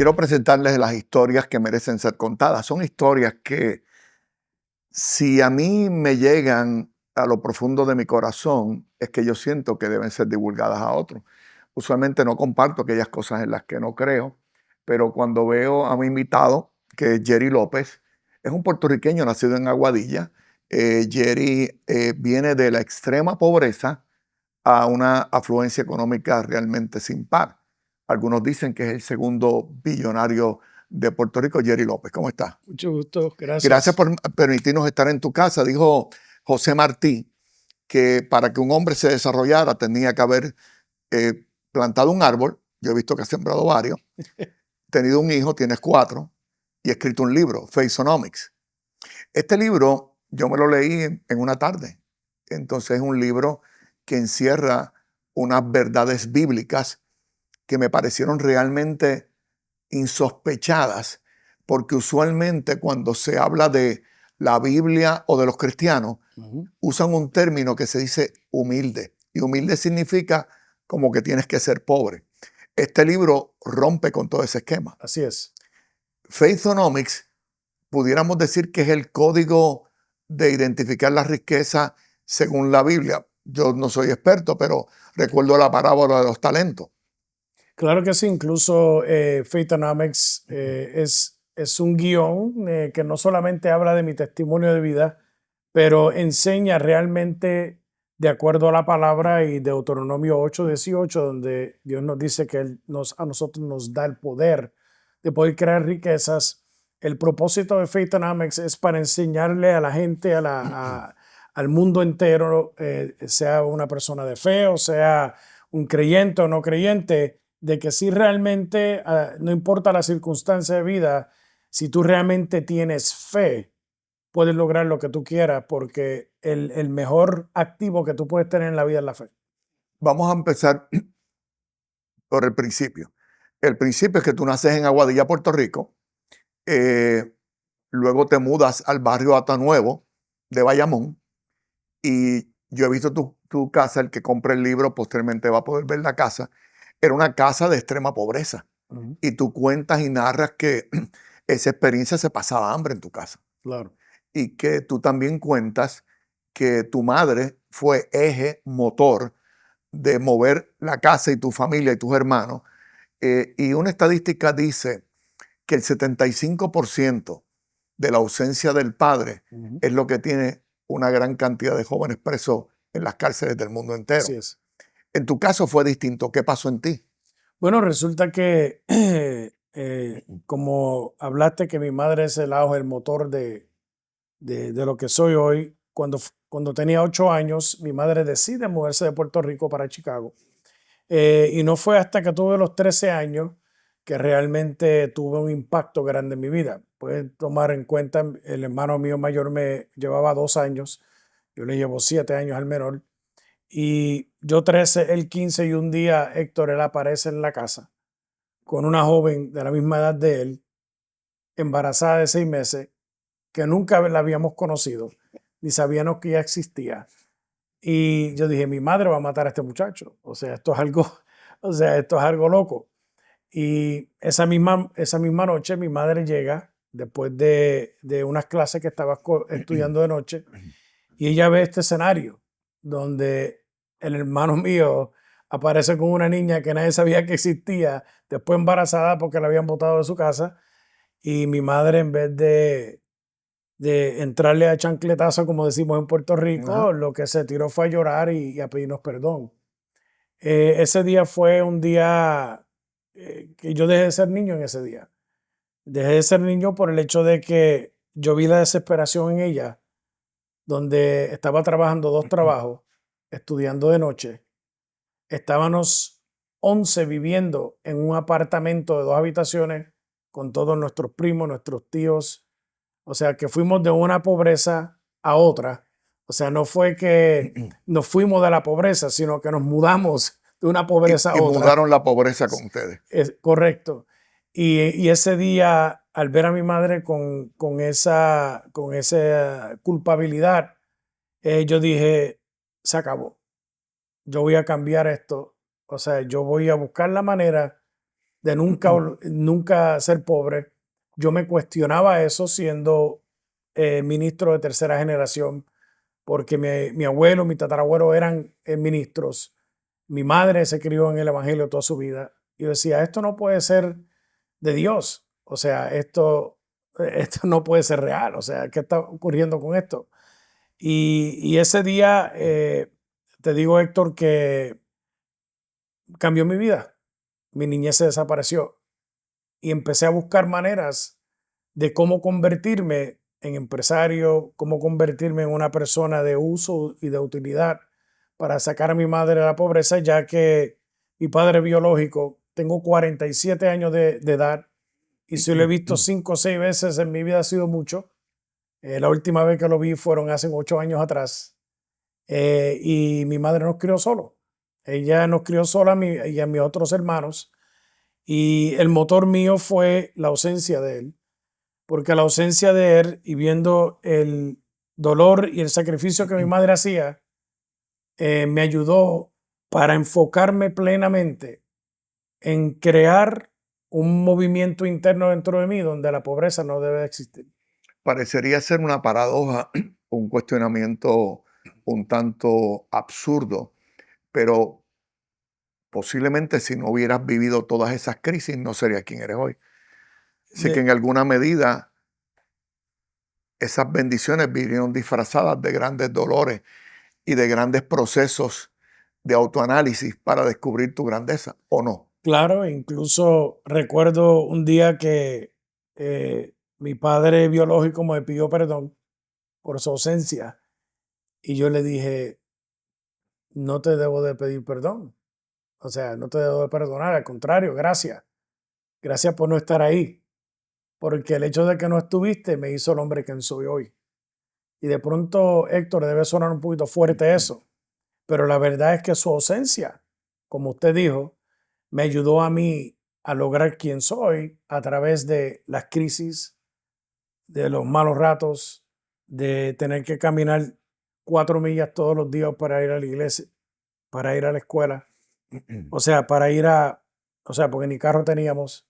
Quiero presentarles las historias que merecen ser contadas. Son historias que, si a mí me llegan a lo profundo de mi corazón, es que yo siento que deben ser divulgadas a otros. Usualmente no comparto aquellas cosas en las que no creo, pero cuando veo a mi invitado, que es Jerry López, es un puertorriqueño nacido en Aguadilla. Jerry viene de la extrema pobreza a una afluencia económica realmente sin par. Algunos dicen que es el segundo billonario de Puerto Rico, Jerry López. ¿Cómo está? Mucho gusto, Gracias gracias. por permitirnos estar en tu casa. Dijo José Martí que para que un hombre se desarrollara tenía que haber plantado un árbol. Yo he visto que has sembrado varios. Tenido un hijo, tienes 4, y escrito un libro, Faithonomics. Este libro yo me lo leí en una tarde. Entonces es un libro que encierra unas verdades bíblicas que me parecieron realmente insospechadas, porque usualmente cuando se habla de la Biblia o de los cristianos, usan un término que se dice humilde, y humilde significa como que tienes que ser pobre. Este libro rompe con todo ese esquema. Así es. Faithonomics, pudiéramos decir que es el código de identificar la riqueza según la Biblia. Yo no soy experto, pero recuerdo la parábola de los talentos. Claro que sí, incluso Faithonomics es un guión que no solamente habla de mi testimonio de vida, pero enseña realmente de acuerdo a la palabra y Deuteronomio 8:18, donde Dios nos dice que a nosotros nos da el poder de poder crear riquezas. El propósito de Faithonomics es para enseñarle a la gente, al mundo entero, sea una persona de fe o sea un creyente o no creyente, de que si realmente, no importa la circunstancia de vida, si tú realmente tienes fe, puedes lograr lo que tú quieras, porque el mejor activo que tú puedes tener en la vida es la fe. Vamos a empezar por el principio. El principio es que tú naces en Aguadilla, Puerto Rico, luego te mudas al barrio Ata Nuevo de Bayamón, y yo he visto tu casa. El que compre el libro posteriormente va a poder ver la casa. Era una casa de extrema pobreza. Y tú cuentas y narras que esa experiencia se pasaba hambre en tu casa. Claro. Y que tú también cuentas que tu madre fue eje motor de mover la casa y tu familia y tus hermanos. Y una estadística dice que el 75% de la ausencia del padre es lo que tiene una gran cantidad de jóvenes presos en las cárceles del mundo entero. Así es. En tu caso fue distinto. ¿Qué pasó en ti? Bueno, resulta que, como hablaste, que mi madre es el auge, el motor de lo que soy hoy. Cuando tenía 8 años, mi madre decide moverse de Puerto Rico para Chicago. Y no fue hasta que tuve los 13 años que realmente tuve un impacto grande en mi vida. Pueden tomar en cuenta, el hermano mío mayor me llevaba 2 años, yo le llevo 7 años al menor. Y yo 13, él 15, y un día Héctor, él aparece en la casa con una joven de la misma edad de él, embarazada de 6 meses, que nunca la habíamos conocido, ni sabíamos que ella existía. Y yo dije, mi madre va a matar a este muchacho. O sea, esto es algo, o sea, esto es algo loco. Y esa misma noche mi madre llega después de unas clases que estaba estudiando de noche, y ella ve este escenario donde el hermano mío aparece con una niña que nadie sabía que existía, después embarazada porque la habían botado de su casa, y mi madre, en vez de entrarle a chancletazo, como decimos en Puerto Rico, Ajá. lo que se tiró fue a llorar y a pedirnos perdón. Ese día fue un día que yo dejé de ser niño en ese día. Dejé de ser niño por el hecho de que yo vi la desesperación en ella, donde estaba trabajando 2 trabajos, estudiando de noche. Estábamos 11 viviendo en un apartamento de 2 habitaciones con todos nuestros primos, nuestros tíos. O sea, que fuimos de una pobreza a otra. O sea, no fue que nos fuimos de la pobreza, sino que nos mudamos de una pobreza a Y otra. mudaron la pobreza con ustedes. Es correcto. Y ese día, al ver a mi madre con esa culpabilidad, yo dije, se acabó. Yo voy a cambiar esto. O sea, yo voy a buscar la manera de nunca ser pobre. Yo me cuestionaba eso siendo ministro de tercera generación, porque mi abuelo, mi tatarabuelo eran ministros. Mi madre se crió en el Evangelio toda su vida. Y yo decía, esto no puede ser de Dios. O sea, esto no puede ser real. O sea, ¿qué está ocurriendo con esto? Y ese día, te digo, Héctor, que cambió mi vida. Mi niñez se desapareció y empecé a buscar maneras de cómo convertirme en empresario, cómo convertirme en una persona de uso y de utilidad para sacar a mi madre de la pobreza, ya que mi padre biológico, tengo 47 años de edad y si lo he visto 5 o 6 veces en mi vida ha sido mucho. La última vez que lo vi fueron hace 8 años atrás. Y mi madre nos crió solo. Ella nos crió sola a mí y a mis otros hermanos. Y el motor mío fue la ausencia de él, porque la ausencia de él y viendo el dolor y el sacrificio que mi madre hacía, me ayudó para enfocarme plenamente en crear un movimiento interno dentro de mí donde la pobreza no debe existir. Parecería ser una paradoja, un cuestionamiento un tanto absurdo, pero posiblemente si no hubieras vivido todas esas crisis no serías quien eres hoy. Así que en alguna medida esas bendiciones vinieron disfrazadas de grandes dolores y de grandes procesos de autoanálisis para descubrir tu grandeza, ¿o no? Claro, incluso recuerdo un día que mi padre biológico me pidió perdón por su ausencia y yo le dije, no te debo de pedir perdón. O sea, no te debo de perdonar, al contrario, gracias. Gracias por no estar ahí, porque el hecho de que no estuviste me hizo el hombre que soy hoy. Y de pronto, Héctor, debe sonar un poquito fuerte eso, pero la verdad es que su ausencia, como usted dijo, me ayudó a mí a lograr quien soy a través de las crisis, de los malos ratos, de tener que caminar 4 millas todos los días para ir a la iglesia, para ir a la escuela. O sea, porque ni carro teníamos.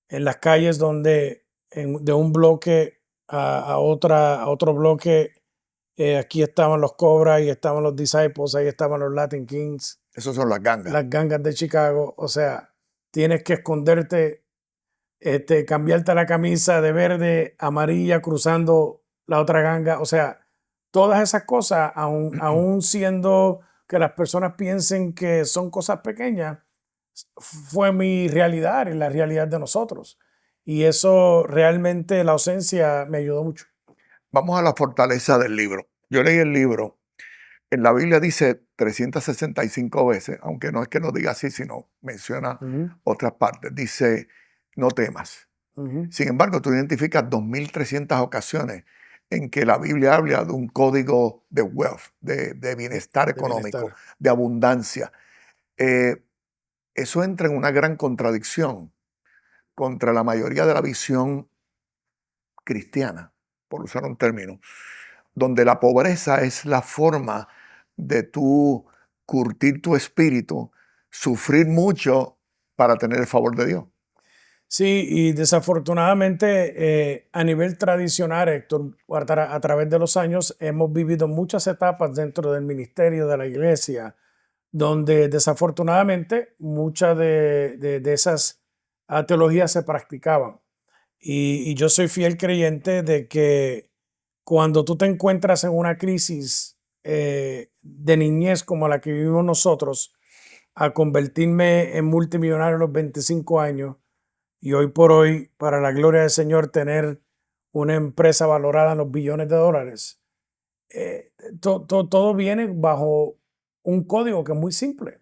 En las calles donde de un bloque a otro bloque, aquí estaban los Cobras y estaban los Disciples, ahí estaban los Latin Kings, Esas son las gangas. las gangas de Chicago. O sea, tienes que esconderte, cambiarte la camisa de verde, amarilla, cruzando la otra ganga. O sea, todas esas cosas, aún siendo que las personas piensen que son cosas pequeñas, fue mi realidad y la realidad de nosotros. Y eso realmente, la ausencia me ayudó mucho. Vamos a la fortaleza del libro. Yo leí el libro. En la Biblia dice 365 veces, aunque no es que lo diga así, sino menciona Ujú, otras partes. Dice, no temas. ujú, Sin embargo, tú identificas 2300 ocasiones en que la Biblia habla de un código de wealth, de bienestar de económico, bienestar. de abundancia. Eh, Eso entra en una gran contradicción contra la mayoría de la visión cristiana, por usar un término, donde la pobreza es la forma de tú curtir tu espíritu, sufrir mucho para tener el favor de Dios. Sí, y desafortunadamente a nivel tradicional, Héctor, a través de los años hemos vivido muchas etapas dentro del ministerio de la iglesia, donde desafortunadamente muchas de esas teologías se practicaban. Y yo soy fiel creyente de que cuando tú te encuentras en una crisis de niñez como la que vivimos nosotros, a convertirme en multimillonario a los 25 años y hoy por hoy, para la gloria del Señor, tener una empresa valorada en los billones de dólares, todo viene bajo un código que es muy simple,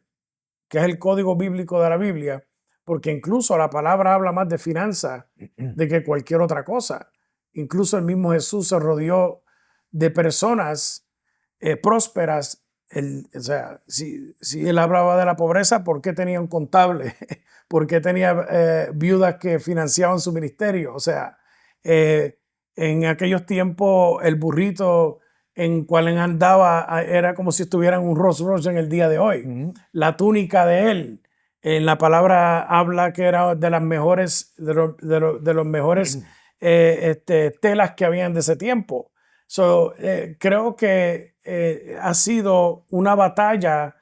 que es el código bíblico de la Biblia, porque incluso la palabra habla más de finanzas de que cualquier otra cosa. Incluso el mismo Jesús se rodeó de personas prósperas. O sea, si él hablaba de la pobreza, ¿por qué tenía un contable? ¿Por qué tenía viudas que financiaban su ministerio? O sea, eh, en aquellos tiempos el burrito en cual andaba era como si estuviera en un Rolls Royce en el día de hoy. Ujú. La túnica de él En la palabra habla que era de las mejores, de los mejores telas que habían de ese tiempo. Creo que ha sido una batalla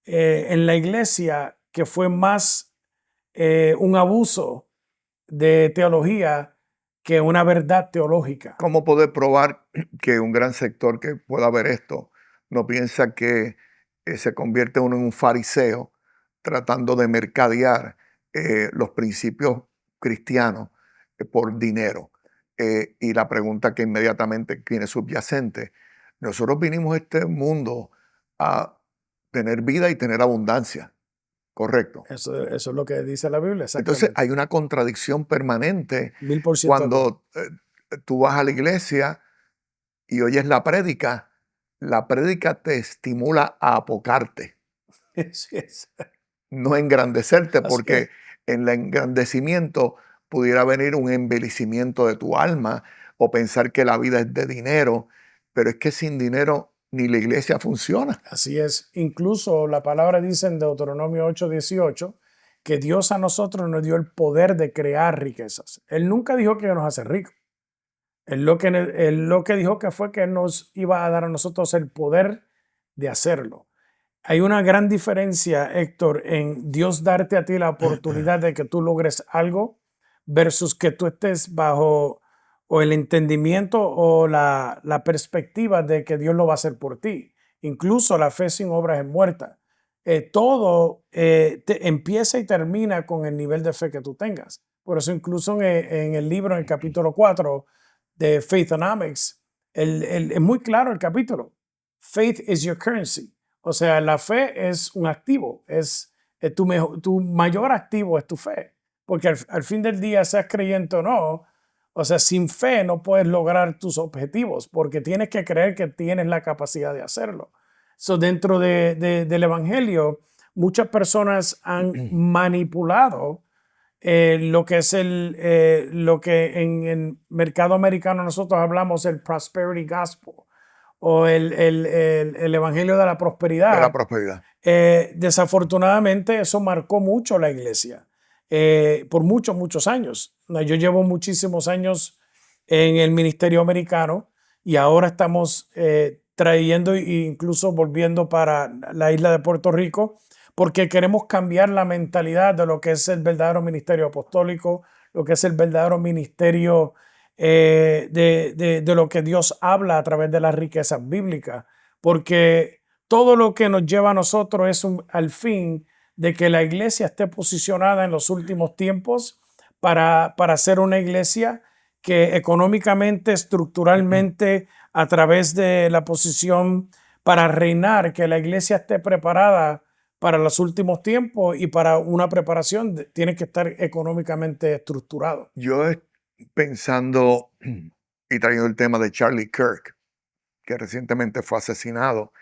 en la iglesia que fue más un abuso de teología que una verdad teológica. ¿Cómo poder probar que un gran sector que pueda ver esto no piensa que se convierte uno en un fariseo tratando de mercadear los principios cristianos por dinero? Y la pregunta que inmediatamente tiene subyacente, nosotros vinimos a este mundo a tener vida y tener abundancia, ¿correcto? Eso es lo que dice la Biblia, Entonces exactamente. hay una contradicción permanente 1000% de acuerdo. cuando tú vas a la iglesia y oyes la prédica te estimula a apocarte, Así es. no engrandecerte, Así es. porque en el engrandecimiento pudiera venir un envilecimiento de tu alma o pensar que la vida es de dinero, pero es que sin dinero ni la iglesia funciona. Así es. Incluso la palabra dice en Deuteronomio 8:18 que Dios a nosotros nos dio el poder de crear riquezas. Él nunca dijo que nos hace ricos. Él lo que dijo que fue que nos iba a dar a nosotros el poder de hacerlo. Hay una gran diferencia, Héctor, en Dios darte a ti la oportunidad de que tú logres algo versus que tú estés bajo o el entendimiento o la perspectiva de que Dios lo va a hacer por ti. Incluso la fe sin obras es muerta. Todo empieza y termina con el nivel de fe que tú tengas. Por eso incluso en el libro, en el capítulo 4 de Faithonomics, es muy claro el capítulo. Faith is your currency. O sea, la fe es un activo, es tu mayor activo es tu fe, porque al fin del día, seas creyente o no, o sea, sin fe no puedes lograr tus objetivos, porque tienes que creer que tienes la capacidad de hacerlo. Dentro del Evangelio, muchas personas han manipulado lo que es lo que en el mercado americano nosotros hablamos el prosperity gospel o el evangelio de la De la prosperidad. prosperidad. Desafortunadamente eso marcó mucho la iglesia por muchos, muchos años. Yo llevo muchísimos años en el ministerio americano y ahora estamos trayendo e incluso volviendo para la isla de Puerto Rico porque queremos cambiar la mentalidad de lo que es el verdadero ministerio apostólico, lo que es el verdadero ministerio de lo que Dios habla a través de las riquezas bíblicas, porque todo lo que nos lleva a nosotros es al fin de que la iglesia esté posicionada en los últimos tiempos para ser una iglesia que económicamente, estructuralmente, a través de la posición para reinar, que la iglesia esté preparada para los últimos tiempos y para una preparación tiene que estar económicamente estructurado. Yo pensando y trayendo el tema de Charlie Kirk, que recientemente fue asesinado.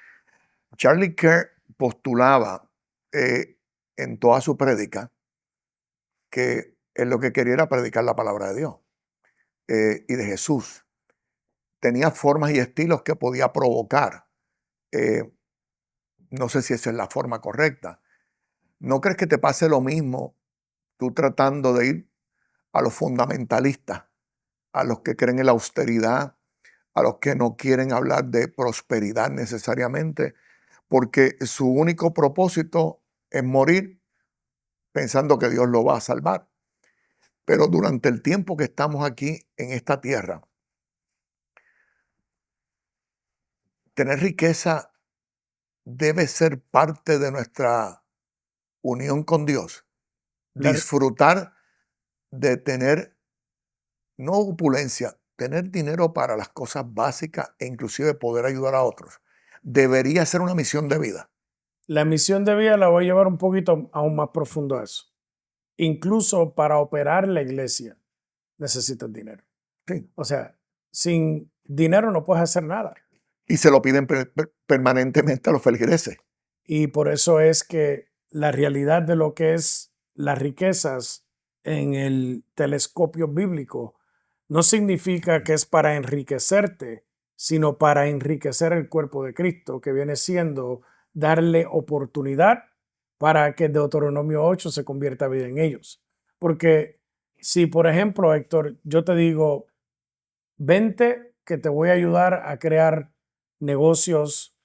Charlie Kirk postulaba en toda su prédica que él lo que quería era predicar la palabra de Dios y de Jesús. Tenía formas y estilos que podía provocar. Eh, no sé si esa es la forma correcta. ¿No crees que te pase lo mismo tú tratando de ir a los fundamentalistas, a los que creen en la austeridad, a los que no quieren hablar de prosperidad necesariamente, porque su único propósito es morir pensando que Dios lo va a salvar? Pero durante el tiempo que estamos aquí en esta tierra, tener riqueza debe ser parte de nuestra unión con Dios. La, Disfrutar de tener, no opulencia, tener dinero para las cosas básicas e inclusive poder ayudar a otros. Debería ser una misión de vida. la misión de vida la voy a llevar un poquito aún más profundo a eso. Incluso para operar la iglesia necesitas dinero. Sí. O sea, sin dinero no puedes hacer nada. Y se lo piden permanentemente a los feligreses. Y por eso es que la realidad de lo que es las riquezas en el telescopio bíblico no significa que es para enriquecerte, sino para enriquecer el cuerpo de Cristo, que viene siendo darle oportunidad para que Deuteronomio 8 se convierta vida en ellos. Porque si, por ejemplo, Héctor, yo te digo, vente que te voy a ayudar a crear negocios,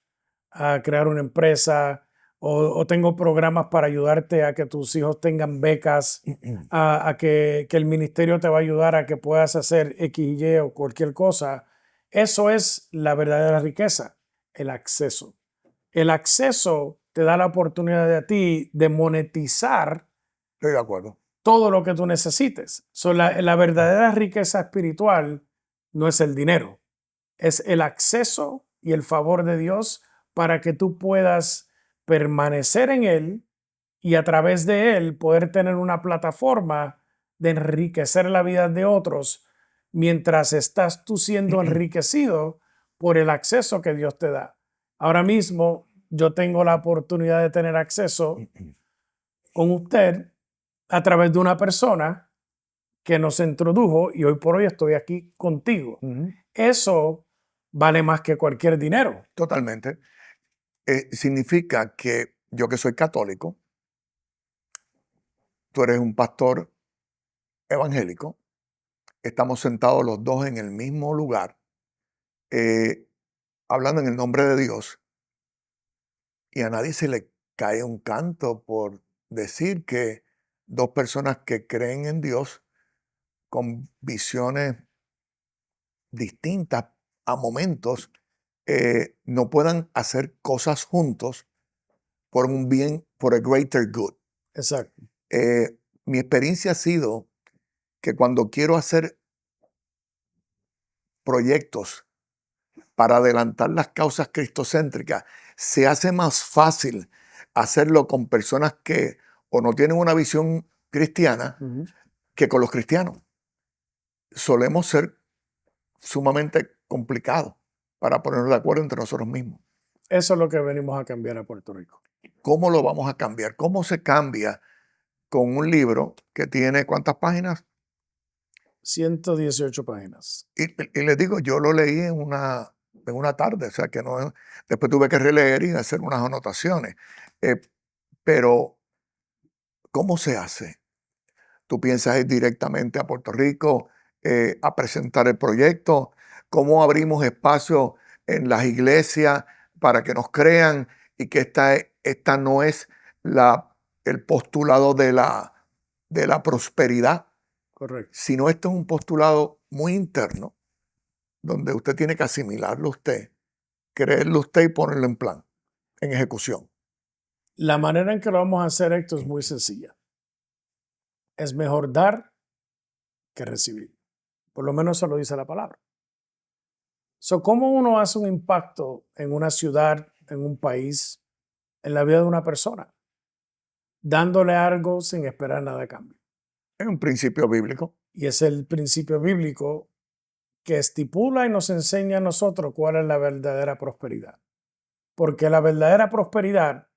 a crear una empresa, o tengo programas para ayudarte a que tus hijos tengan becas, a que el ministerio te va a ayudar a que puedas hacer X y Y o cualquier cosa. Eso es la verdadera riqueza, el acceso. El acceso te da la oportunidad de a ti de monetizar Estoy de acuerdo. todo lo que tú necesites. La verdadera riqueza espiritual no es el dinero, es el acceso y el favor de Dios para que tú puedas permanecer en Él y a través de Él poder tener una plataforma de enriquecer la vida de otros mientras estás tú siendo enriquecido por el acceso que Dios te da. Ahora mismo yo tengo la oportunidad de tener acceso con usted a través de una persona que nos introdujo y hoy por hoy estoy aquí contigo. Eso vale más que cualquier dinero. Totalmente. Significa que yo, que soy católico, tú eres un pastor evangélico, estamos sentados los dos en el mismo lugar, hablando en el nombre de Dios, y a nadie se le cae un canto por decir que dos personas que creen en Dios con visiones distintas a momentos no puedan hacer cosas juntos por un bien, por a greater good. Exacto. Mi experiencia ha sido que cuando quiero hacer proyectos para adelantar las causas cristocéntricas, se hace más fácil hacerlo con personas que o no tienen una visión cristiana que con los cristianos. Solemos ser sumamente complicados para ponernos de acuerdo entre nosotros mismos. Eso es lo que venimos a cambiar a Puerto Rico. ¿Cómo lo vamos a cambiar? ¿Cómo se cambia con un libro que tiene cuántas páginas? 118 páginas. Y les digo, yo lo leí en una tarde, o sea que no, después tuve que releer y hacer unas anotaciones. Pero, ¿cómo se hace? ¿Tú piensas ir directamente a Puerto Rico a presentar el proyecto? ¿Cómo abrimos espacio en las iglesias para que nos crean y que esta no es el postulado de la prosperidad, Correcto. sino esto es un postulado muy interno, donde usted tiene que asimilarlo usted, creerlo usted y ponerlo en plan, en ejecución? La manera en que lo vamos a hacer esto es muy sencilla. Es mejor dar que recibir. Por lo menos eso lo dice la palabra. ¿Cómo uno hace un impacto en una ciudad, en un país, en la vida de una persona? Dándole algo sin esperar nada a cambio. Es un principio bíblico. Y es el principio bíblico que estipula y nos enseña a nosotros cuál es la verdadera prosperidad. Porque la verdadera prosperidad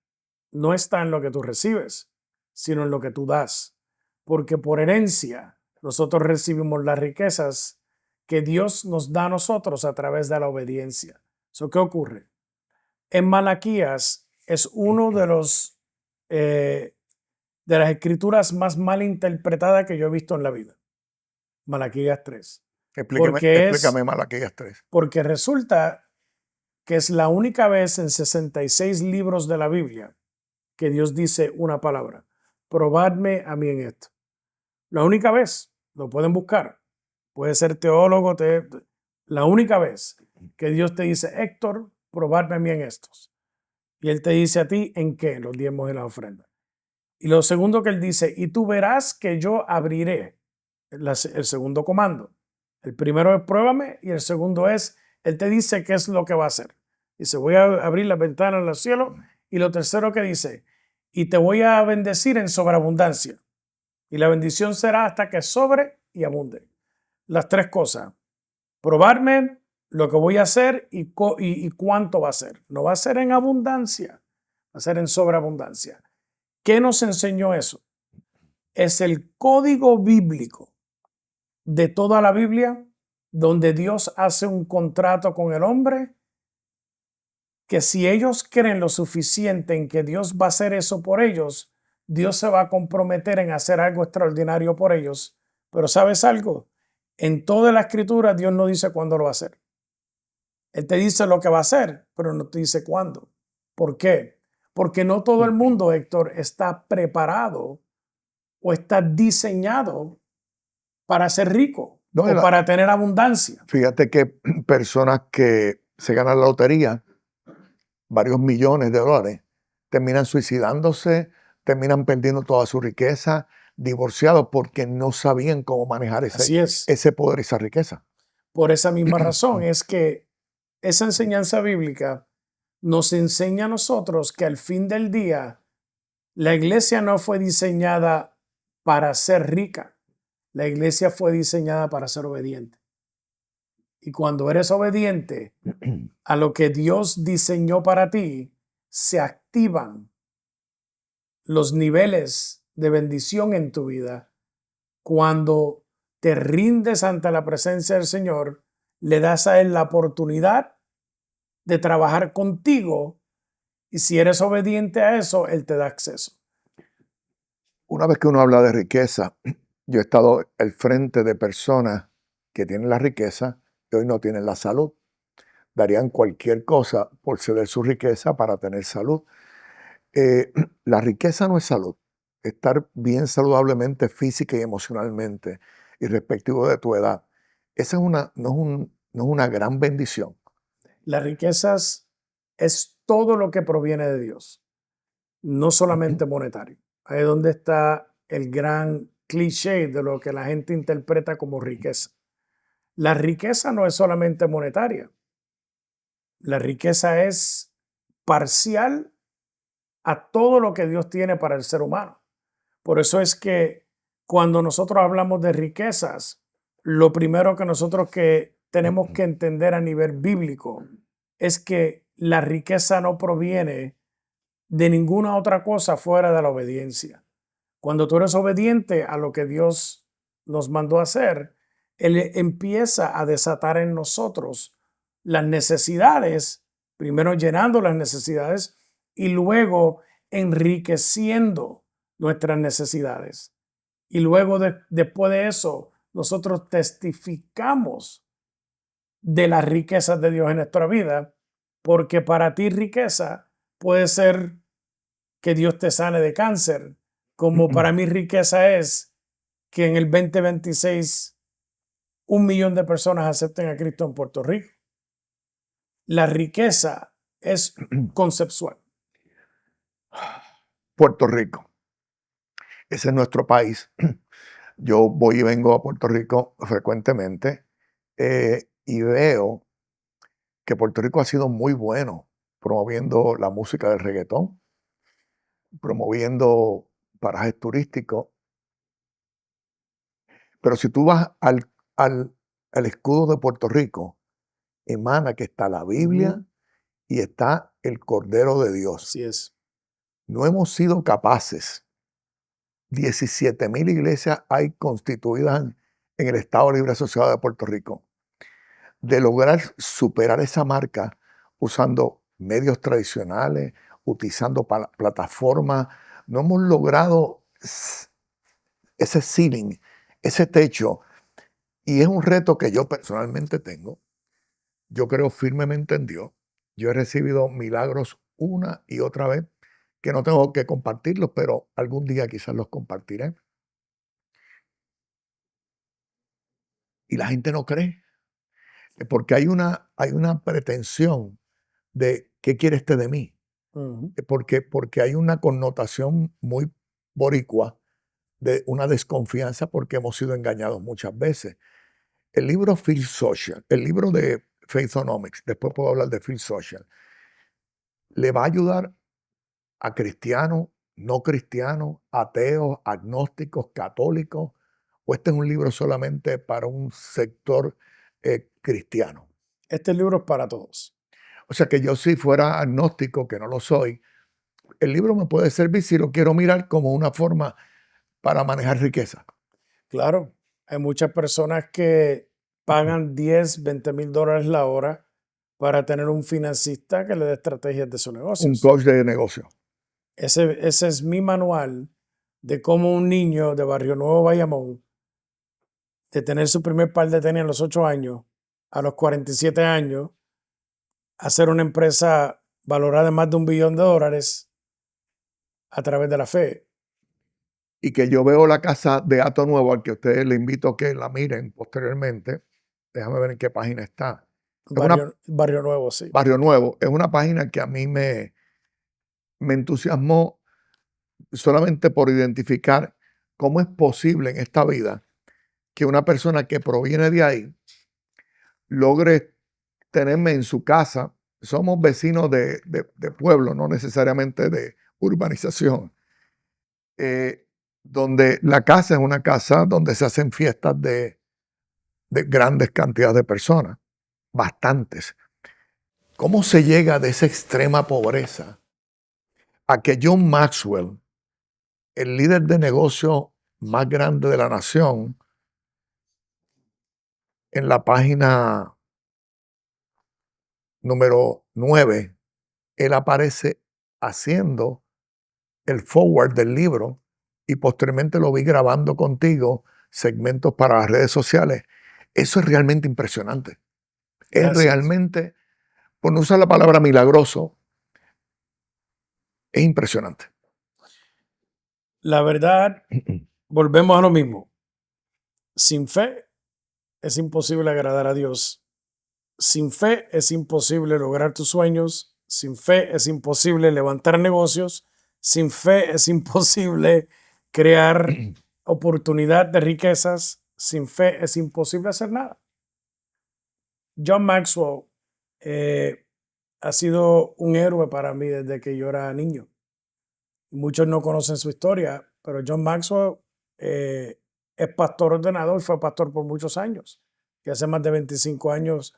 no está en lo que tú recibes, sino en lo que tú das. Porque por herencia nosotros recibimos las riquezas que Dios nos da a nosotros a través de la obediencia. ¿Qué ocurre? En Malaquías es uno de las escrituras más mal interpretadas que yo he visto en la vida. Malaquías 3. Explícame Malaquías 3. Porque resulta que es la única vez en 66 libros de la Biblia que Dios dice una palabra: probadme a mí en esto. La única vez, lo pueden buscar, puede ser teólogo, la única vez que Dios te dice: Héctor, probadme a mí en estos. Y Él te dice a ti: ¿en qué? Los diezmos y la ofrenda. Y lo segundo que Él dice: y tú verás que yo abriré. El segundo comando. El primero es pruébame y el segundo es, Él te dice qué es lo que va a hacer. Dice: voy a abrir las ventanas del cielo. Y lo tercero que dice: y te voy a bendecir en sobreabundancia. Y la bendición será hasta que sobre y abunde. Las tres cosas: probarme, lo que voy a hacer y cuánto va a ser. No va a ser en abundancia, va a ser en sobreabundancia. ¿Qué nos enseñó eso? Es el código bíblico de toda la Biblia, donde Dios hace un contrato con el hombre que si ellos creen lo suficiente en que Dios va a hacer eso por ellos, Dios se va a comprometer en hacer algo extraordinario por ellos. Pero ¿sabes algo? En toda la escritura Dios no dice cuándo lo va a hacer. Él te dice lo que va a hacer, pero no te dice cuándo. ¿Por qué? Porque no todo el mundo, Héctor, está preparado o está diseñado para ser rico No, o para tener abundancia. fíjate que personas que se ganan la lotería, varios millones de dólares, terminan suicidándose, terminan perdiendo toda su riqueza, divorciados porque no sabían cómo manejar Así es. ese poder y esa riqueza. Por esa misma razón es que esa enseñanza bíblica nos enseña a nosotros que al fin del día la iglesia no fue diseñada para ser rica. La iglesia fue diseñada para ser obediente. Y cuando eres obediente a lo que Dios diseñó para ti, se activan los niveles de bendición en tu vida. Cuando te rindes ante la presencia del Señor, le das a Él la oportunidad de trabajar contigo y si eres obediente a eso, Él te da acceso. Una vez que uno habla de riqueza, yo he estado al frente de personas que tienen la riqueza y hoy no tienen la salud. Darían cualquier cosa por ceder su riqueza para tener salud. La riqueza no es salud. Estar bien saludablemente física y emocionalmente y respectivo de tu edad, esa es no es una gran bendición. Las riquezas es todo lo que proviene de Dios, no solamente monetario. Ahí es donde está el gran cliché de lo que la gente interpreta como riqueza. La riqueza no es solamente monetaria. La riqueza es parcial a todo lo que Dios tiene para el ser humano. Por eso es que cuando nosotros hablamos de riquezas, lo primero que nosotros que tenemos que entender a nivel bíblico es que la riqueza no proviene de ninguna otra cosa fuera de la obediencia. Cuando tú eres obediente a lo que Dios nos mandó a hacer, Él empieza a desatar en nosotros las necesidades, primero llenando las necesidades y luego enriqueciendo nuestras necesidades. Y luego después de eso, nosotros testificamos de las riquezas de Dios en nuestra vida, porque para ti riqueza puede ser que Dios te sane de cáncer, como para mí riqueza es que en el 2026 1 millón de personas acepten a Cristo en Puerto Rico. La riqueza es conceptual. Puerto Rico, ese es nuestro país. Yo voy y vengo a Puerto Rico frecuentemente y veo que Puerto Rico ha sido muy bueno promoviendo la música del reggaetón, promoviendo parajes turísticos. Pero si tú vas al escudo de Puerto Rico, emana que está la Biblia y está el Cordero de Dios. Así es. No hemos sido capaces. 17,000 iglesias hay constituidas en el Estado Libre Asociado de Puerto Rico. De lograr superar esa marca usando medios tradicionales, utilizando plataformas, no hemos logrado ese ceiling, ese techo. Y es un reto que yo personalmente tengo. Yo creo firmemente en Dios. Yo he recibido milagros una y otra vez que no tengo que compartirlos, pero algún día quizás los compartiré. Y la gente no cree, porque hay una pretensión de ¿qué quiere este de mí? Porque hay una connotación muy boricua de una desconfianza porque hemos sido engañados muchas veces. El libro Feel Social, el libro de Faithonomics, después puedo hablar de Feel Social, le va a ayudar a cristianos, no cristianos, ateos, agnósticos, católicos, o este es un libro solamente para un sector cristiano. Este libro es para todos. O sea que yo si fuera agnóstico, que no lo soy, el libro me puede servir si lo quiero mirar como una forma para manejar riqueza. Claro, hay muchas personas que pagan 10, 20 mil dólares la hora para tener un financista que le dé estrategias de sus Un negocios. coach de negocio. Ese es mi manual de cómo un niño de Barrio Nuevo, Bayamón, de tener su primer par de tenis a los 8 años, a los 47 años, hacer una empresa valorada en más de $1 billón a través de la fe. Y que yo veo la casa de Ato Nuevo, al que ustedes le invito a que la miren posteriormente. Déjame ver en qué página está. Barrio Nuevo, sí. Barrio Nuevo. Es una página que a mí me entusiasmó solamente por identificar cómo es posible en esta vida que una persona que proviene de ahí logre tenerme en su casa. Somos vecinos de pueblo, no necesariamente de urbanización. Donde la casa es una casa donde se hacen fiestas de grandes cantidades de personas, bastantes. ¿Cómo se llega de esa extrema pobreza a que John Maxwell, el líder de negocio más grande de la nación, en la página número 9, él aparece haciendo el forward del libro y posteriormente lo vi grabando contigo segmentos para las redes sociales? Eso es realmente impresionante. Gracias. Es realmente, por no usar la palabra milagroso, es impresionante. La verdad, volvemos a lo mismo. Sin fe es imposible agradar a Dios. Sin fe es imposible lograr tus sueños. Sin fe es imposible levantar negocios. Sin fe es imposible crear oportunidad de riquezas. Sin fe es imposible hacer nada. John Maxwell ha sido un héroe para mí desde que yo era niño. Muchos no conocen su historia, pero John Maxwell es pastor ordenado y fue pastor por muchos años. Y hace más de 25 años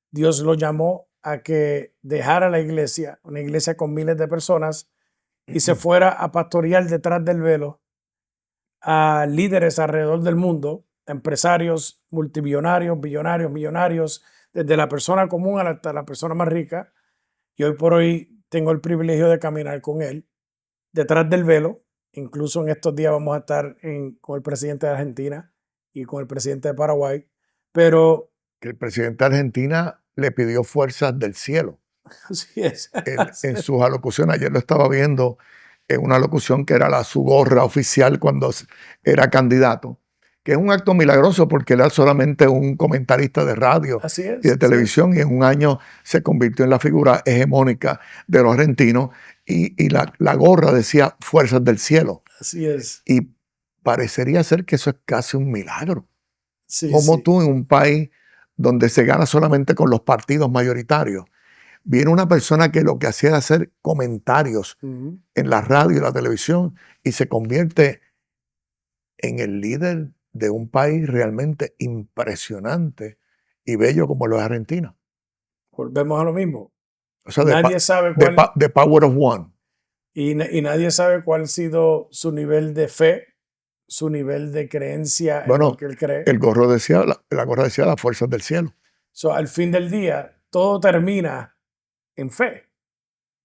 Dios lo llamó a que dejara la iglesia, una iglesia con miles de personas, y se fuera a pastorear detrás del velo a líderes alrededor del mundo, empresarios multimillonarios, billonarios, millonarios, desde la persona común hasta la persona más rica. Y hoy por hoy tengo el privilegio de caminar con él detrás del velo. Incluso en estos días vamos a estar con el presidente de Argentina y con el presidente de Paraguay. Pero que el presidente de Argentina le pidió fuerzas del cielo. así es. En sus alocuciones, ayer lo estaba viendo en una locución que era su gorra oficial cuando era candidato, que es un acto milagroso porque él era solamente un comentarista de radio Así es, y de televisión, y en un año se convirtió en la figura hegemónica de los argentinos, y la gorra decía fuerzas del cielo. Así es. Y parecería ser que eso es casi un milagro. Sí, Como sí. tú en un país donde se gana solamente con los partidos mayoritarios, viene una persona que lo que hacía era hacer comentarios en la radio y la televisión y se convierte en el líder de un país realmente impresionante y bello como lo es Argentina. Volvemos a lo mismo. O sea, Nadie sabe cuál, the power of one. y nadie sabe cuál ha sido su nivel de fe, su nivel de creencia en lo que él cree. El gorro decía, la gorra decía las fuerzas del cielo. So, al fin del día, todo termina en fe.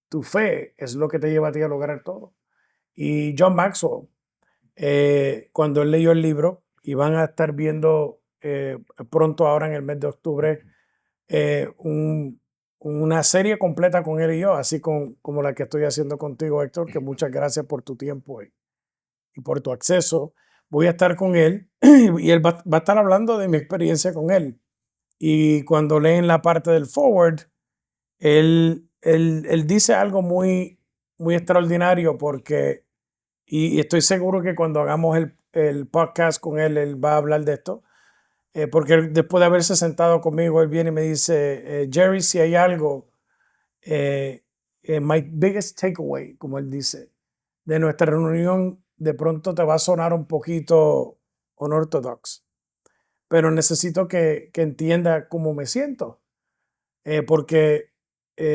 Tu fe es lo que te lleva a ti a lograr todo. Y John Maxwell, cuando él leyó el libro, y van a estar viendo pronto ahora en el mes de octubre una serie completa con él y yo, así como la que estoy haciendo contigo, Héctor, que muchas gracias por tu tiempo y por tu acceso. Voy a estar con él y él va a estar hablando de mi experiencia con él. Y cuando leen la parte del forward, él dice algo muy, muy extraordinario porque, y estoy seguro que cuando hagamos el podcast con él, él va a hablar de esto, porque después de haberse sentado conmigo, él viene y me dice, Jerry, si hay algo, my biggest takeaway, como él dice, de nuestra reunión, de pronto te va a sonar un poquito unorthodox, pero necesito que entienda cómo me siento, porque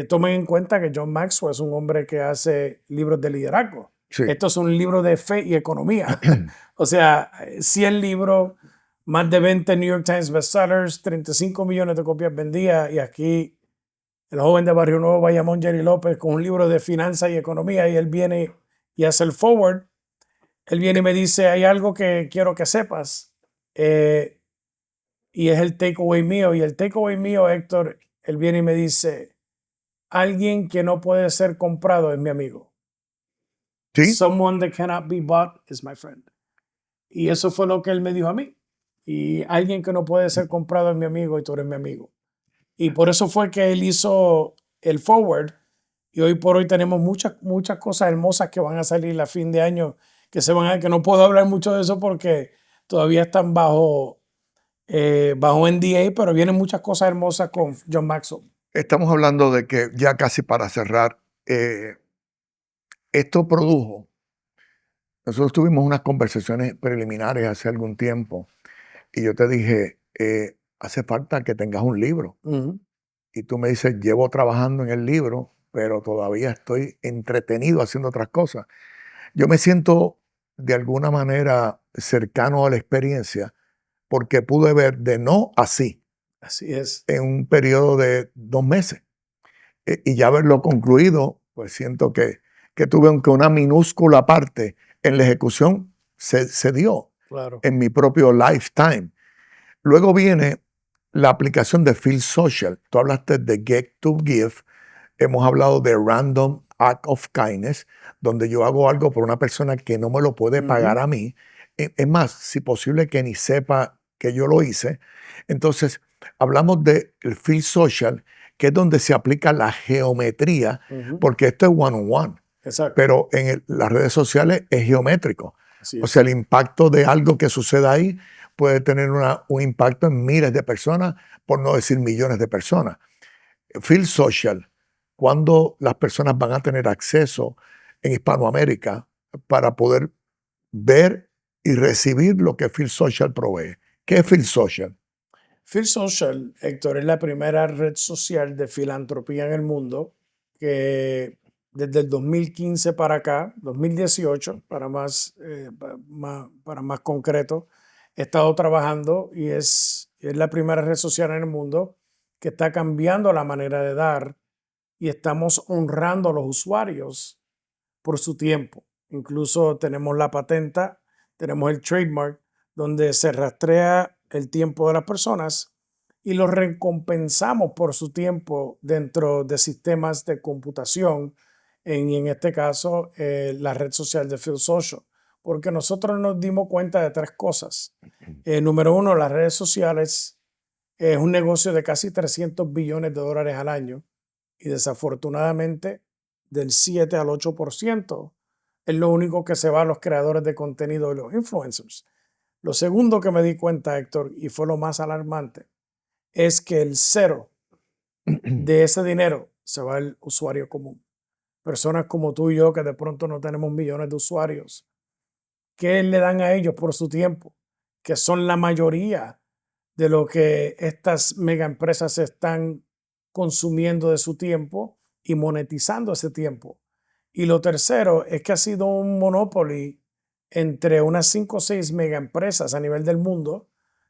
tomen en cuenta que John Maxwell es un hombre que hace libros de liderazgo. Sí. Esto es un libro de fe y economía. O sea, 100 libros, más de 20 New York Times bestsellers, 35 millones de copias vendidas, y aquí el joven de Barrio Nuevo, Bayamón, Jerry López, con un libro de finanzas y economía, y él viene y hace el forward. Él viene y me dice, hay algo que quiero que sepas, y es el takeaway mío. Y el takeaway mío, Héctor, él viene y me dice, alguien que no puede ser comprado es mi amigo. ¿Sí? Someone that cannot be bought is my friend. Y eso fue lo que él me dijo a mí. Y alguien que no puede ser comprado es mi amigo y tú eres mi amigo. Y por eso fue que él hizo el forward. Y hoy por hoy tenemos muchas cosas hermosas que van a salir a fin de año, que no puedo hablar mucho de eso porque todavía están bajo NDA, pero vienen muchas cosas hermosas con John Maxwell. Estamos hablando de que ya casi para cerrar, esto produjo, nosotros tuvimos unas conversaciones preliminares hace algún tiempo y yo te dije, hace falta que tengas un libro. Ujú. Y tú me dices, llevo trabajando en el libro, pero todavía estoy entretenido haciendo otras cosas. Yo me siento de alguna manera cercano a la experiencia porque pude ver de no así Así es. en un periodo de 2 meses. Y ya haberlo concluido, pues siento que tuve, aunque una minúscula parte en la ejecución, se dio Claro. en mi propio lifetime. Luego viene la aplicación de Feel Social. Tú hablaste de Get to Give. Hemos hablado de Random Act of Kindness, donde yo hago algo por una persona que no me lo puede pagar a mí. Es más, si posible que ni sepa que yo lo hice. Entonces, hablamos del Feel Social, que es donde se aplica la geometría, Ujú. porque esto es one-on-one, Exacto. pero en las redes sociales es geométrico. Así O es. sea, el impacto de algo que suceda ahí puede tener un impacto en miles de personas, por no decir millones de personas. Feel Social, ¿cuándo las personas van a tener acceso en Hispanoamérica para poder ver y recibir lo que Feel Social provee? ¿Qué es Feel Social? Feel Social, Héctor, es la primera red social de filantropía en el mundo que desde el 2015 para acá, 2018 para más concreto, he estado trabajando y es la primera red social en el mundo que está cambiando la manera de dar y estamos honrando a los usuarios por su tiempo. Incluso tenemos la patenta, tenemos el trademark, donde se rastrea el tiempo de las personas y los recompensamos por su tiempo dentro de sistemas de computación, y en este caso la red social de Feel Social, porque nosotros nos dimos cuenta de tres cosas. Número uno, las redes sociales es un negocio de casi 300 billones de dólares al año y desafortunadamente del 7 al 8% es lo único que se va a los creadores de contenido y los influencers. Lo segundo que me di cuenta, Héctor, y fue lo más alarmante, es que el cero de ese dinero se va al usuario común. Personas como tú y yo que de pronto no tenemos millones de usuarios, ¿qué le dan a ellos por su tiempo? Que son la mayoría de lo que estas mega empresas están consumiendo de su tiempo y monetizando ese tiempo. Y lo tercero es que ha sido un monopoly entre unas 5 o 6 mega empresas a nivel del mundo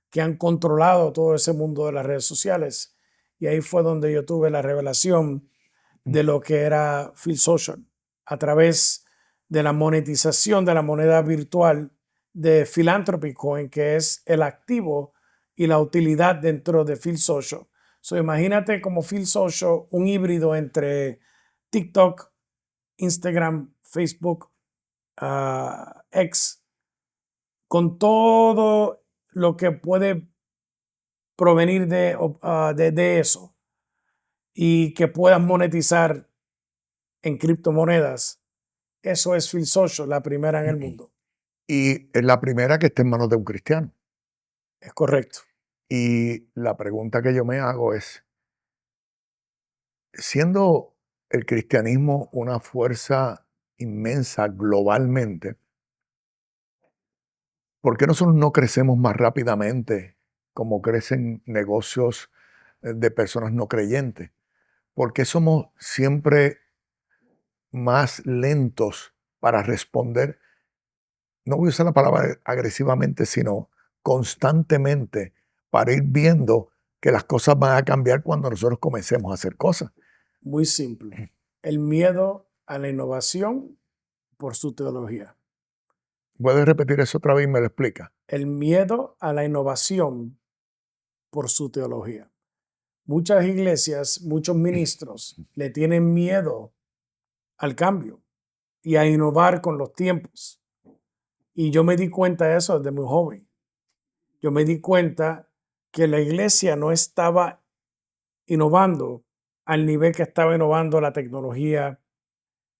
que han controlado todo ese mundo de las redes sociales. Y ahí fue donde yo tuve la revelación de lo que era Feel Social a través de la monetización de la moneda virtual de Philanthropy Coin, que es el activo y la utilidad dentro de Feel Social. So, imagínate como Feel Social, un híbrido entre TikTok, Instagram, Facebook, X, con todo lo que puede provenir de eso y que puedas monetizar en criptomonedas. Eso es Feel Social, la primera en el mundo. Y es la primera que está en manos de un cristiano. Es correcto. Y la pregunta que yo me hago es, siendo el cristianismo una fuerza inmensa globalmente, ¿por qué nosotros no crecemos más rápidamente como crecen negocios de personas no creyentes? ¿Por qué somos siempre más lentos para responder? No voy a usar la palabra agresivamente, sino constantemente para ir viendo que las cosas van a cambiar cuando nosotros comencemos a hacer cosas. Muy simple. El miedo a la innovación por su teología. ¿Puedes repetir eso otra vez y me lo explica? El miedo a la innovación por su teología. Muchas iglesias, muchos ministros le tienen miedo al cambio y a innovar con los tiempos. Y yo me di cuenta de eso desde muy joven. Yo me di cuenta que la iglesia no estaba innovando al nivel que estaba innovando la tecnología,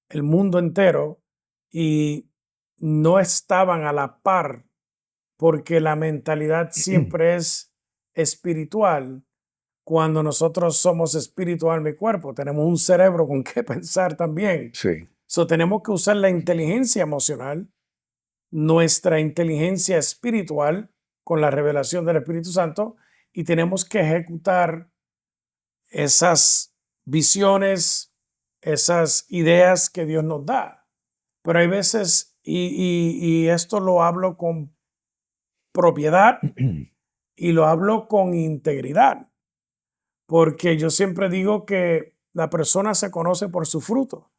el mundo entero, y no estaban a la par porque la mentalidad siempre es espiritual. Cuando nosotros somos espíritu, alma y cuerpo, tenemos un cerebro con que pensar también. Sí. Tenemos que usar la inteligencia emocional, nuestra inteligencia espiritual con la revelación del Espíritu Santo, y tenemos que ejecutar esas visiones, esas ideas que Dios nos da. Pero hay veces, y esto lo hablo con propiedad y lo hablo con integridad, porque yo siempre digo que la persona se conoce por su fruto.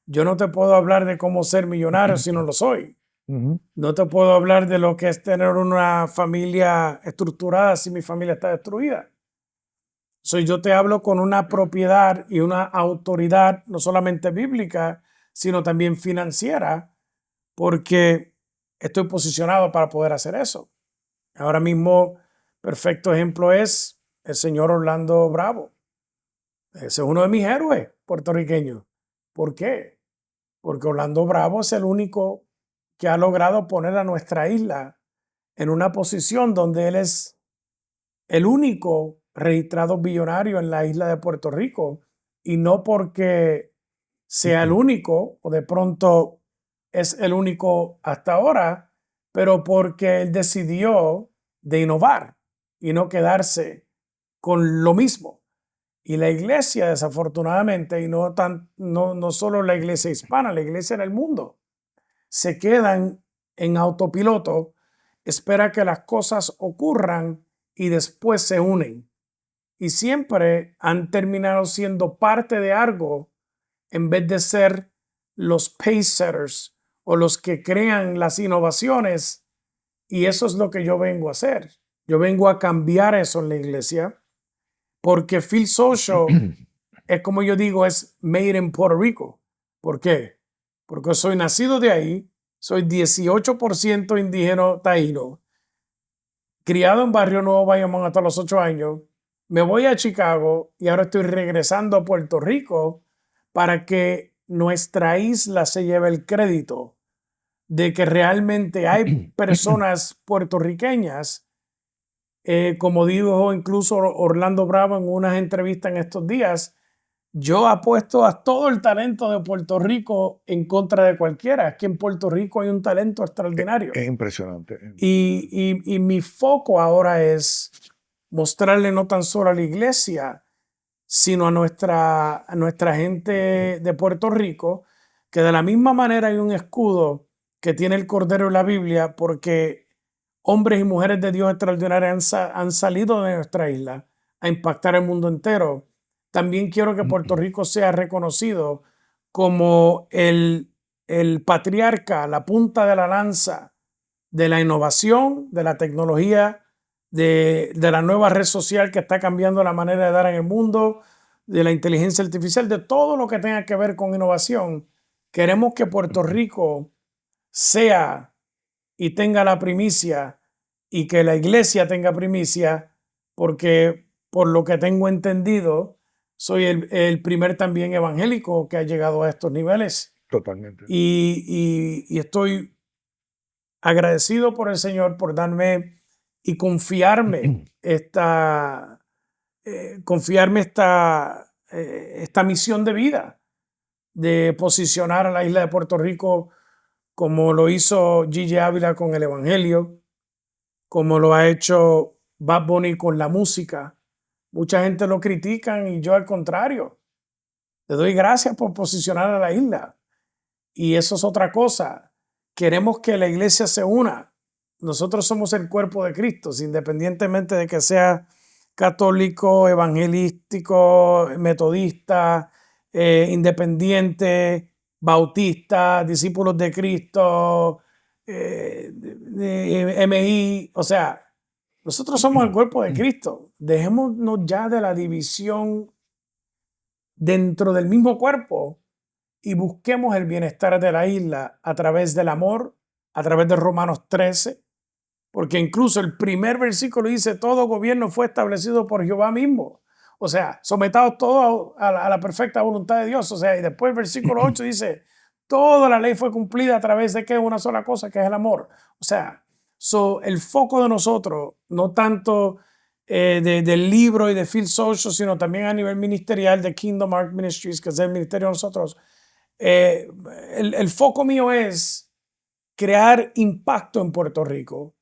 Yo no te puedo hablar de cómo ser millonario si no lo soy. No te puedo hablar de lo que es tener una familia estructurada si mi familia está destruida. Yo te hablo con una propiedad y una autoridad no solamente bíblica, sino también financiera, porque estoy posicionado para poder hacer eso. Ahora mismo, perfecto ejemplo es el señor Orlando Bravo. Ese es uno de mis héroes puertorriqueños. ¿Por qué? Porque Orlando Bravo es el único que ha logrado poner a nuestra isla en una posición donde él es el único registrado billonario en la isla de Puerto Rico, y no porque sea el único o de pronto es el único hasta ahora, pero porque él decidió de innovar y no quedarse con lo mismo. Y la iglesia, desafortunadamente, y no solo la iglesia hispana, la iglesia en el mundo, se quedan en autopiloto, espera que las cosas ocurran y después se unen. Y siempre han terminado siendo parte de algo en vez de ser los pace setters o los que crean las innovaciones. Y eso es lo que yo vengo a hacer. Yo vengo a cambiar eso en la iglesia, porque Feel Social es, como yo digo, es made in Puerto Rico. ¿Por qué? Porque soy nacido de ahí, soy 18% indígena taíno, criado en Barrio Nuevo, Bayamón hasta los 8 años. Me voy a Chicago y ahora estoy regresando a Puerto Rico para que nuestra isla se lleve el crédito de que realmente hay personas puertorriqueñas, como dijo incluso Orlando Bravo en unas entrevistas en estos días. Yo apuesto a todo el talento de Puerto Rico en contra de cualquiera. Aquí en Puerto Rico hay un talento extraordinario. Es impresionante. Y mi foco ahora es mostrarle no tan solo a la iglesia, sino a nuestra gente de Puerto Rico, que de la misma manera hay un escudo que tiene el Cordero de la Biblia, porque hombres y mujeres de Dios extraordinarios han salido de nuestra isla a impactar el mundo entero. También quiero que Puerto Rico sea reconocido como el patriarca, la punta de la lanza de la innovación, de la tecnología, de la nueva red social que está cambiando la manera de dar en el mundo, de la inteligencia artificial, de todo lo que tenga que ver con innovación. Queremos que Puerto Rico sea y tenga la primicia, y que la iglesia tenga primicia, porque por lo que tengo entendido, soy el primer también evangélico que ha llegado a estos niveles. Totalmente. Y estoy agradecido por el Señor por darme y confiarme esta misión de vida, de posicionar a la isla de Puerto Rico como lo hizo Gigi Ávila con el Evangelio, como lo ha hecho Bad Bunny con la música. Mucha gente lo critican y yo al contrario. Le doy gracias por posicionar a la isla. Y eso es otra cosa. Queremos que la iglesia se una. Nosotros somos el cuerpo de Cristo, independientemente de que sea católico, evangelístico, metodista, independientes, bautistas, discípulos de Cristo, MI, o sea, nosotros somos el cuerpo de Cristo. Dejémonos ya de la división dentro del mismo cuerpo y busquemos el bienestar de la isla a través del amor, a través de Romanos 13, porque incluso el primer versículo dice, todo gobierno fue establecido por Jehová mismo. O sea, sometados todos a la perfecta voluntad de Dios. O sea, y después el versículo 8 dice, toda la ley fue cumplida a través de que una sola cosa, que es el amor. O sea, el foco de nosotros, no tanto del libro y de Field Social, sino también a nivel ministerial de Kingdom Arc Ministries, que es el ministerio de nosotros. El foco mío es crear impacto en Puerto Rico,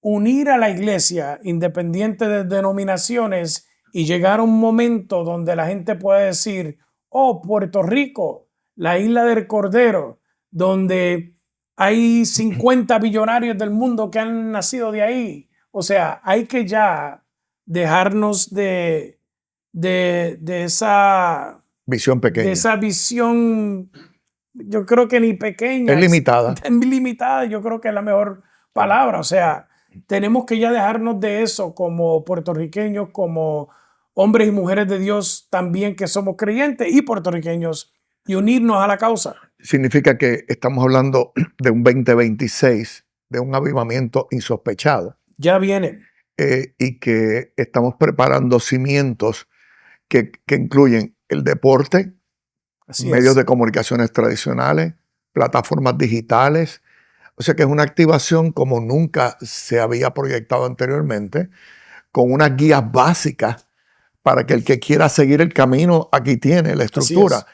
unir a la iglesia independiente de denominaciones y llegar a un momento donde la gente pueda decir, oh, Puerto Rico, la isla del Cordero, donde hay 50 billonarios del mundo que han nacido de ahí. O sea, hay que ya dejarnos de esa Visión de pequeña. esa visión, yo creo que ni pequeña, Es limitada. es limitada, yo creo que es la mejor palabra. O sea, tenemos que ya dejarnos de eso como puertorriqueños, como hombres y mujeres de Dios también que somos creyentes y puertorriqueños, y unirnos a la causa. Significa que estamos hablando de un 2026, de un avivamiento insospechado, Ya viene. y que estamos preparando cimientos que incluyen el deporte, Así medios es. de comunicaciones tradicionales, plataformas digitales. O sea que es una activación como nunca se había proyectado anteriormente, con unas guías básicas para que el que quiera seguir el camino, aquí tiene la Así estructura. es.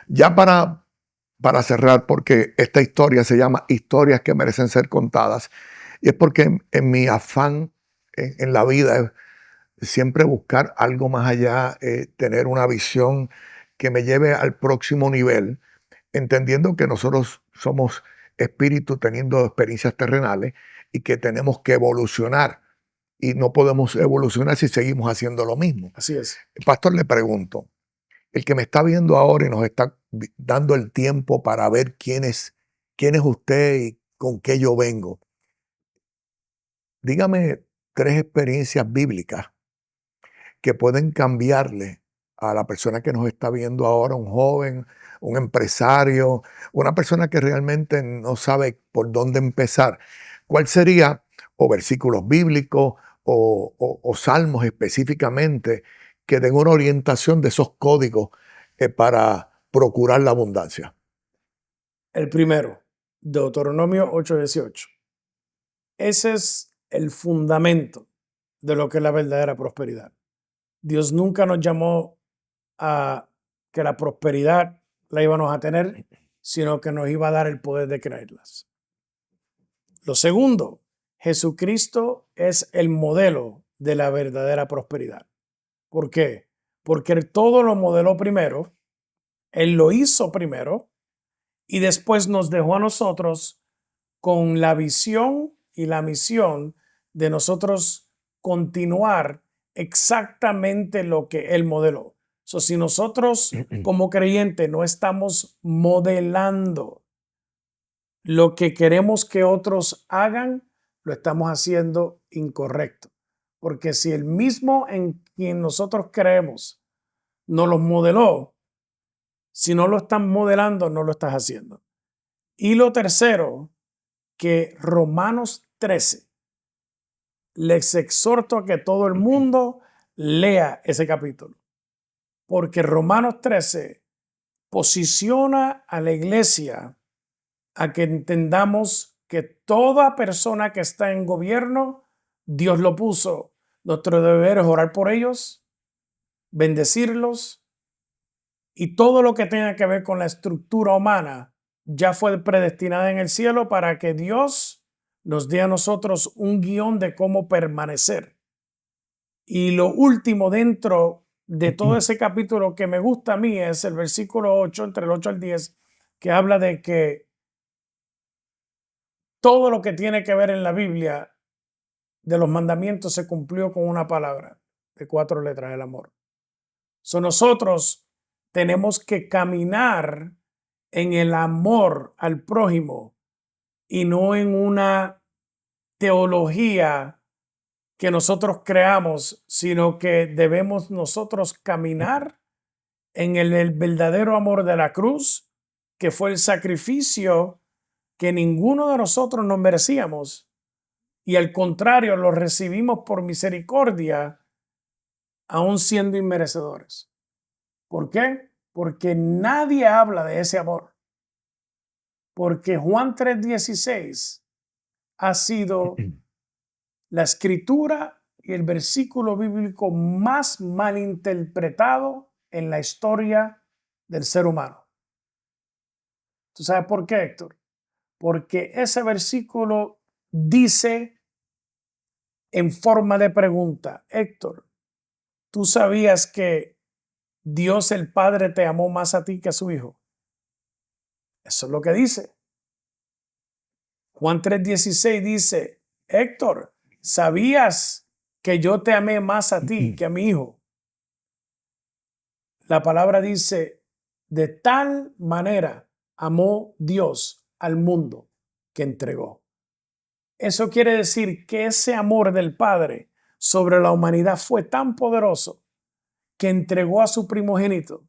Ya para cerrar, porque esta historia se llama Historias que merecen ser contadas, y es porque en mi afán en la vida es siempre buscar algo más allá, tener una visión que me lleve al próximo nivel, entendiendo que nosotros somos espíritus teniendo experiencias terrenales y que tenemos que evolucionar y no podemos evolucionar si seguimos haciendo lo mismo. Así es. Pastor, le pregunto, el que me está viendo ahora y nos está dando el tiempo para ver quién es usted y con qué yo vengo, dígame 3 experiencias bíblicas que pueden cambiarle a la persona que nos está viendo ahora, un joven, un empresario, una persona que realmente no sabe por dónde empezar. ¿Cuál sería, o versículos bíblicos o salmos específicamente, que den una orientación de esos códigos para procurar la abundancia? El primero, Deuteronomio 8:18. Ese es el fundamento de lo que es la verdadera prosperidad. Dios nunca nos llamó a que la prosperidad la íbamos a tener, sino que nos iba a dar el poder de creerlas. Lo segundo, Jesucristo es el modelo de la verdadera prosperidad. ¿Por qué? Porque Él todo lo modeló primero, Él lo hizo primero y después nos dejó a nosotros con la visión y la misión de nosotros continuar exactamente lo que Él modeló. Si nosotros como creyentes no estamos modelando lo que queremos que otros hagan, lo estamos haciendo incorrecto. Porque si el mismo en quien nosotros creemos no los modeló, si no lo están modelando, no lo estás haciendo. Y lo tercero, que Romanos 13, les exhorto a que todo el mundo lea ese capítulo, porque Romanos 13 posiciona a la iglesia a que entendamos que toda persona que está en gobierno, Dios lo puso. Nuestro deber es orar por ellos, bendecirlos, y todo lo que tenga que ver con la estructura humana ya fue predestinada en el cielo para que Dios nos dé a nosotros un guión de cómo permanecer. Y lo último dentro de todo ese capítulo que me gusta a mí es el versículo 8, entre el 8 al 10, que habla de que todo lo que tiene que ver en la Biblia de los mandamientos se cumplió con una palabra de 4 letras, el amor. Nosotros tenemos que caminar en el amor al prójimo y no en una teología que nosotros creamos, sino que debemos nosotros caminar en el verdadero amor de la cruz, que fue el sacrificio que ninguno de nosotros nos merecíamos, y al contrario, lo recibimos por misericordia, aún siendo inmerecedores. ¿Por qué? Porque nadie habla de ese amor. Porque Juan 3:16 ha sido la escritura y el versículo bíblico más malinterpretado en la historia del ser humano. ¿Tú sabes por qué, Héctor? Porque ese versículo dice en forma de pregunta: Héctor, ¿tú sabías que Dios el Padre te amó más a ti que a su Hijo? Eso es lo que dice. Juan 3:16 dice: Héctor, ¿sabías que yo te amé más a ti que a mi hijo? La palabra dice: de tal manera amó Dios al mundo que entregó. Eso quiere decir que ese amor del Padre sobre la humanidad fue tan poderoso que entregó a su primogénito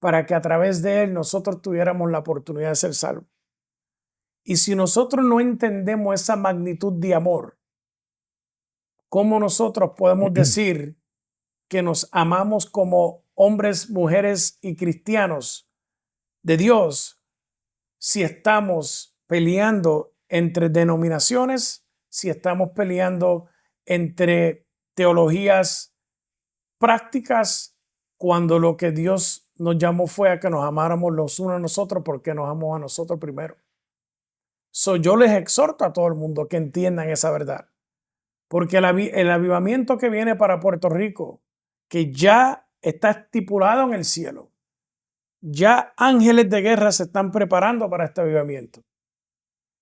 para que a través de él nosotros tuviéramos la oportunidad de ser salvos. Y si nosotros no entendemos esa magnitud de amor, ¿cómo nosotros podemos decir que nos amamos como hombres, mujeres y cristianos de Dios si estamos peleando entre denominaciones, si estamos peleando entre teologías prácticas, cuando lo que Dios nos llamó fue a que nos amáramos los unos a nosotros porque nos amamos a nosotros primero? Yo les exhorto a todo el mundo que entiendan esa verdad, porque el avivamiento que viene para Puerto Rico, que ya está estipulado en el cielo, ya ángeles de guerra se están preparando para este avivamiento.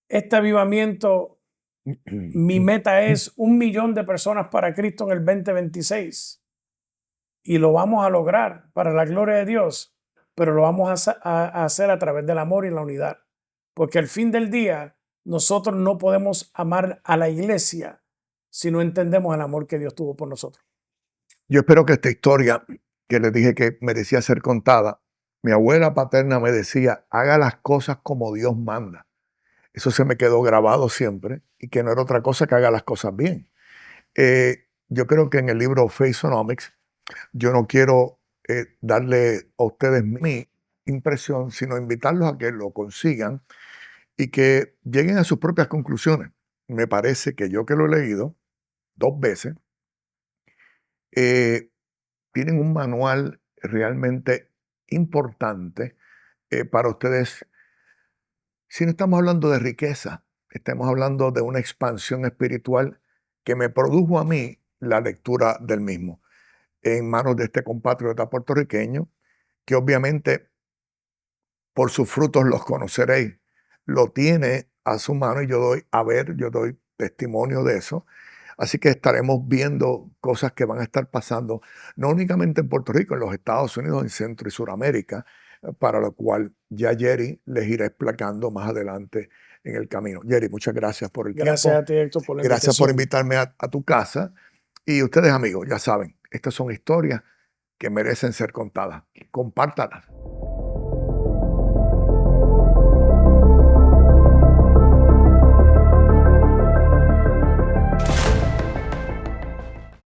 Este avivamiento, mi meta es 1 millón de personas para Cristo en el 2026. Y lo vamos a lograr para la gloria de Dios, pero lo vamos a hacer a través del amor y la unidad. Porque al fin del día, nosotros no podemos amar a la iglesia si no entendemos el amor que Dios tuvo por nosotros. Yo espero que esta historia que les dije que merecía ser contada, mi abuela paterna me decía: haga las cosas como Dios manda. Eso se me quedó grabado siempre, y que no era otra cosa que haga las cosas bien. Yo creo que en el libro Faithonomics, yo no quiero darle a ustedes mi impresión, sino invitarlos a que lo consigan y que lleguen a sus propias conclusiones. Me parece que yo, que lo he leído 2 veces, tienen un manual realmente importante para ustedes. Si no estamos hablando de riqueza, estamos hablando de una expansión espiritual que me produjo a mí la lectura del mismo, en manos de este compatriota puertorriqueño, que obviamente por sus frutos los conoceréis. Lo tiene a su mano y yo doy testimonio de eso. Así que estaremos viendo cosas que van a estar pasando, no únicamente en Puerto Rico, en los Estados Unidos, en Centro y Suramérica, para lo cual ya Jerry les irá explicando más adelante en el camino. Jerry, muchas gracias por el Gracias tiempo. a ti, Héctor, por la Gracias por invitación. invitarme a tu casa. Y ustedes, amigos, ya saben, estas son historias que merecen ser contadas. Compártalas.